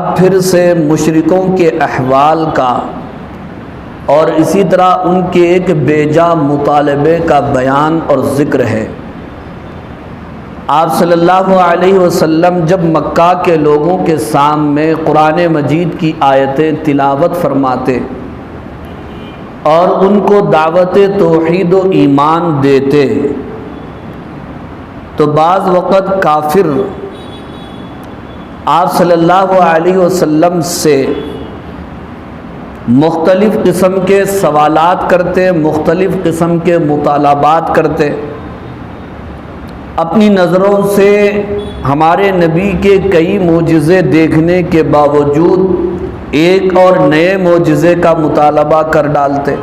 بعد پھر سے مشرکوں کے احوال کا اور اسی طرح ان کے ایک بیجا مطالبے کا بیان اور ذکر ہے۔ آپ صلی اللہ علیہ وسلم جب مکہ کے لوگوں کے سامنے قرآن مجید کی آیتیں تلاوت فرماتے اور ان کو دعوت توحید و ایمان دیتے تو بعض وقت کافر آپ صلی اللہ علیہ وسلم سے مختلف قسم کے سوالات کرتے، مختلف قسم کے مطالبات کرتے، اپنی نظروں سے ہمارے نبی کے کئی معجزے دیکھنے کے باوجود ایک اور نئے معجزے کا مطالبہ کر ڈالتے،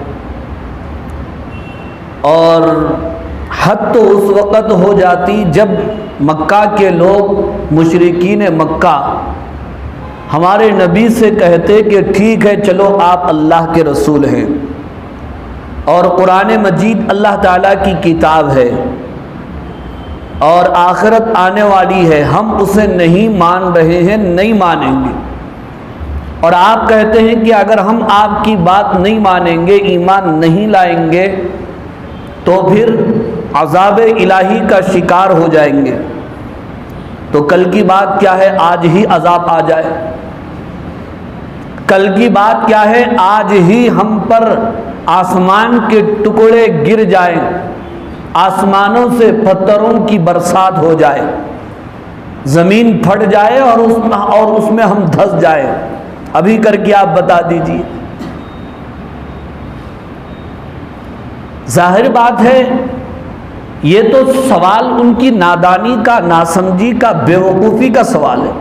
اور حد تو اس وقت ہو جاتی جب مکہ کے لوگ مشرکین مکہ ہمارے نبی سے کہتے کہ ٹھیک ہے چلو آپ اللہ کے رسول ہیں اور قرآن مجید اللہ تعالیٰ کی کتاب ہے اور آخرت آنے والی ہے، ہم اسے نہیں مان رہے ہیں، نہیں مانیں گے، اور آپ کہتے ہیں کہ اگر ہم آپ کی بات نہیں مانیں گے، ایمان نہیں لائیں گے تو پھر عذاب الہی کا شکار ہو جائیں گے۔ تو کل کی بات کیا ہے، آج ہی عذاب آ جائے، کل کی بات کیا ہے، آج ہی ہم پر آسمان کے ٹکڑے گر جائیں، آسمانوں سے پتھروں کی برسات ہو جائے، زمین پھٹ جائے اور اس میں ہم دھس جائیں، ابھی کر کے آپ بتا دیجیے۔ ظاہر بات ہے یہ تو سوال ان کی نادانی کا، ناسمجھی کا، بیوقوفی کا سوال ہے۔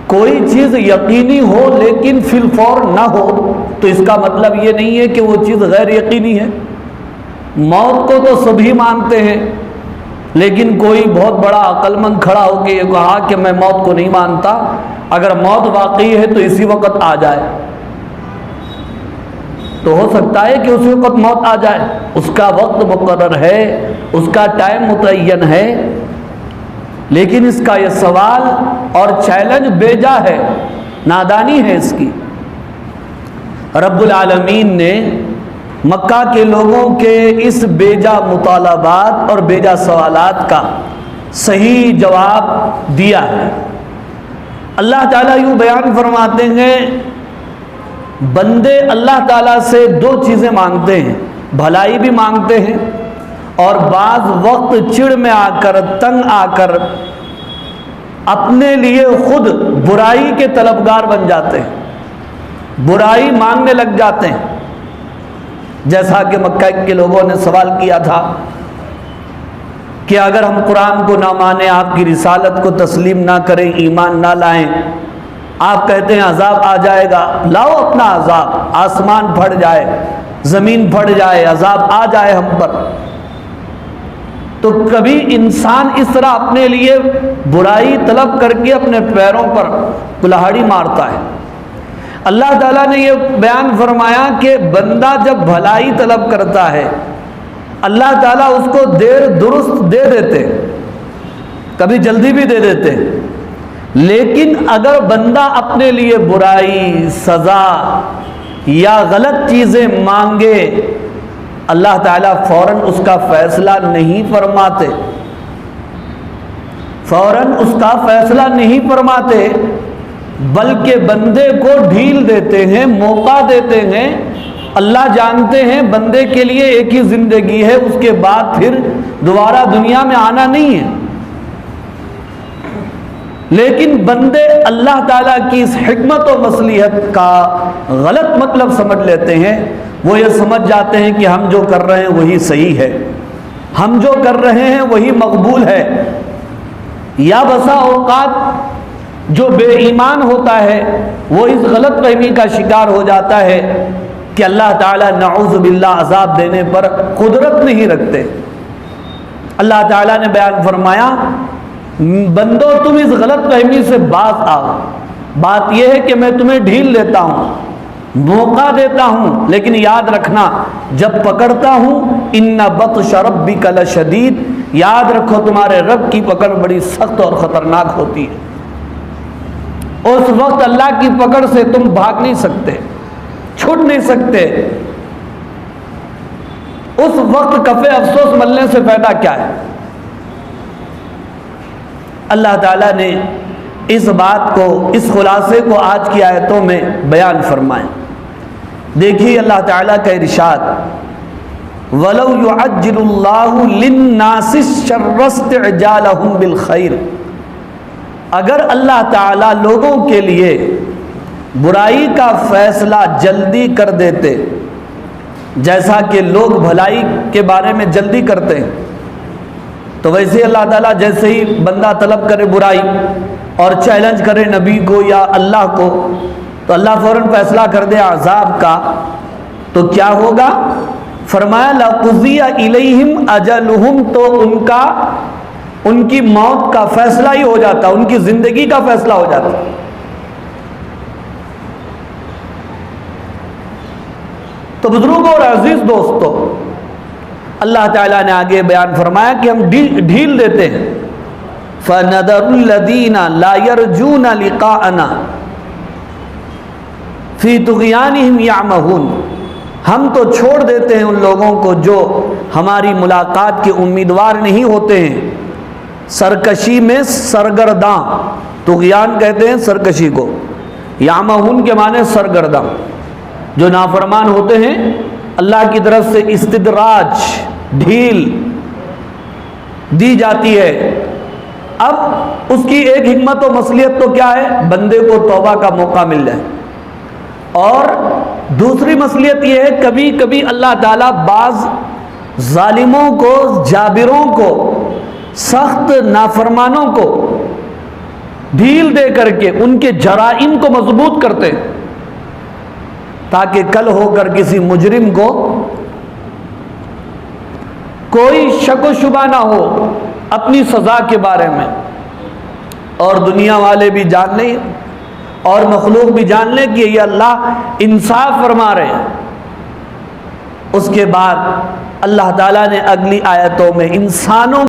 کوئی چیز یقینی ہو لیکن فی الفور نہ ہو تو اس کا مطلب یہ نہیں ہے کہ وہ چیز غیر یقینی ہے۔ موت کو تو سبھی مانتے ہیں، لیکن کوئی بہت بڑا عقل مند کھڑا ہو کے یہ کہا کہ میں موت کو نہیں مانتا، اگر موت واقعی ہے تو اسی وقت آ جائے، تو ہو سکتا ہے کہ اسی وقت موت آ جائے، اس کا وقت مقرر ہے، اس کا ٹائم متعین ہے، لیکن اس کا یہ سوال اور چیلنج بیجا ہے، نادانی ہے اس کی۔ رب العالمین نے مکہ کے لوگوں کے اس بیجا مطالبات اور بیجا سوالات کا صحیح جواب دیا ہے۔ اللہ تعالیٰ یوں بیان فرماتے ہیں، بندے اللہ تعالیٰ سے دو چیزیں مانگتے ہیں، بھلائی بھی مانگتے ہیں اور بعض وقت چڑ میں آ کر، تنگ آ کر اپنے لیے خود برائی کے طلبگار بن جاتے ہیں، برائی مانگنے لگ جاتے ہیں۔ جیسا کہ مکہ کے لوگوں نے سوال کیا تھا کہ اگر ہم قرآن کو نہ مانیں، آپ کی رسالت کو تسلیم نہ کریں، ایمان نہ لائیں، آپ کہتے ہیں عذاب آ جائے گا، لاؤ اپنا عذاب، آسمان پھٹ جائے، زمین پھٹ جائے، عذاب آ جائے ہم پر۔ تو کبھی انسان اس طرح اپنے لیے برائی طلب کر کے اپنے پیروں پر کلہاڑی مارتا ہے۔ اللہ تعالیٰ نے یہ بیان فرمایا کہ بندہ جب بھلائی طلب کرتا ہے اللہ تعالیٰ اس کو دیر درست دے دیتے، کبھی جلدی بھی دے دیتے، لیکن اگر بندہ اپنے لیے برائی، سزا یا غلط چیزیں مانگے، اللہ تعالیٰ فوراً اس کا فیصلہ نہیں فرماتے، فوراً اس کا فیصلہ نہیں فرماتے، بلکہ بندے کو ڈھیل دیتے ہیں، موقع دیتے ہیں۔ اللہ جانتے ہیں بندے کے لیے ایک ہی زندگی ہے، اس کے بعد پھر دوبارہ دنیا میں آنا نہیں ہے، لیکن بندے اللہ تعالیٰ کی اس حکمت و مصلحت کا غلط مطلب سمجھ لیتے ہیں۔ وہ یہ سمجھ جاتے ہیں کہ ہم جو کر رہے ہیں وہی صحیح ہے، ہم جو کر رہے ہیں وہی مقبول ہے۔ یا بسا اوقات جو بے ایمان ہوتا ہے وہ اس غلط فہمی کا شکار ہو جاتا ہے کہ اللہ تعالیٰ نعوذ باللہ عذاب دینے پر قدرت نہیں رکھتے۔ اللہ تعالیٰ نے بیان فرمایا، بندو تم اس غلط فہمی سے باز آؤ، بات یہ ہے کہ میں تمہیں ڈھیل دیتا ہوں، موقع دیتا ہوں، لیکن یاد رکھنا جب پکڑتا ہوں ان بطش ربک لشدید، یاد رکھو تمہارے رب کی پکڑ بڑی سخت اور خطرناک ہوتی ہے۔ اس وقت اللہ کی پکڑ سے تم بھاگ نہیں سکتے، چھوٹ نہیں سکتے۔ اس وقت کفِ افسوس ملنے سے فائدہ کیا ہے؟ اللہ تعالیٰ نے اس بات کو، اس خلاصے کو آج کی آیتوں میں بیان فرمائے۔ دیکھیے اللہ تعالیٰ کا ارشاد، وَلَوْ يُعَجِّلُ اللَّهُ لِلنَّاسِ الشَّرَّ اسْتِعْجَالَهُمْ بِالْخَيْرِ، اگر اللہ تعالیٰ لوگوں کے لیے برائی کا فیصلہ جلدی کر دیتے، جیسا کہ لوگ بھلائی کے بارے میں جلدی کرتے ہیں، تو ویسے اللہ تعالیٰ جیسے ہی بندہ طلب کرے برائی اور چیلنج کرے نبی کو یا اللہ کو، تو اللہ فوراً فیصلہ کر دے عذاب کا، تو کیا ہوگا؟ فرمایا لَقُضِيَ إِلَيْهِمْ أَجَلُهُمْ، تو ان کی موت کا فیصلہ ہی ہو جاتا، ان کی زندگی کا فیصلہ ہو جاتا۔ تو بزرگوں اور عزیز دوستو، اللہ تعالیٰ نے آگے بیان فرمایا کہ ہم ڈھیل دیتے ہیں، فَنَذَرُ الَّذِينَ لَا يَرْجُونَ لِقَاءَنَا فِي طُغْيَانِهِمْ يَعْمَهُونَ، ہم تو چھوڑ دیتے ہیں ان لوگوں کو جو ہماری ملاقات کے امیدوار نہیں ہوتے ہیں، سرکشی میں سرگرداں، طغیان کہتے ہیں سرکشی کو، یعمہون کے معنی سرگرداں، جو نافرمان ہوتے ہیں، اللہ کی طرف سے استدراج، ڈھیل دی جاتی ہے۔ اب اس کی ایک حکمت و مصلحت تو کیا ہے؟ بندے کو توبہ کا موقع مل جائے، اور دوسری مصلحت یہ ہے کبھی کبھی اللہ تعالیٰ بعض ظالموں کو، جابروں کو، سخت نافرمانوں کو ڈھیل دے کر کے ان کے جرائم کو مضبوط کرتے ہیں، تاکہ کل ہو کر کسی مجرم کو کوئی شک و شبہ نہ ہو اپنی سزا کے بارے میں، اور دنیا والے بھی جان لیں اور مخلوق بھی جان لیں کہ یہ اللہ انصاف فرما رہے ہیں۔ اس کے بعد اللہ تعالیٰ نے اگلی آیتوں میں انسانوں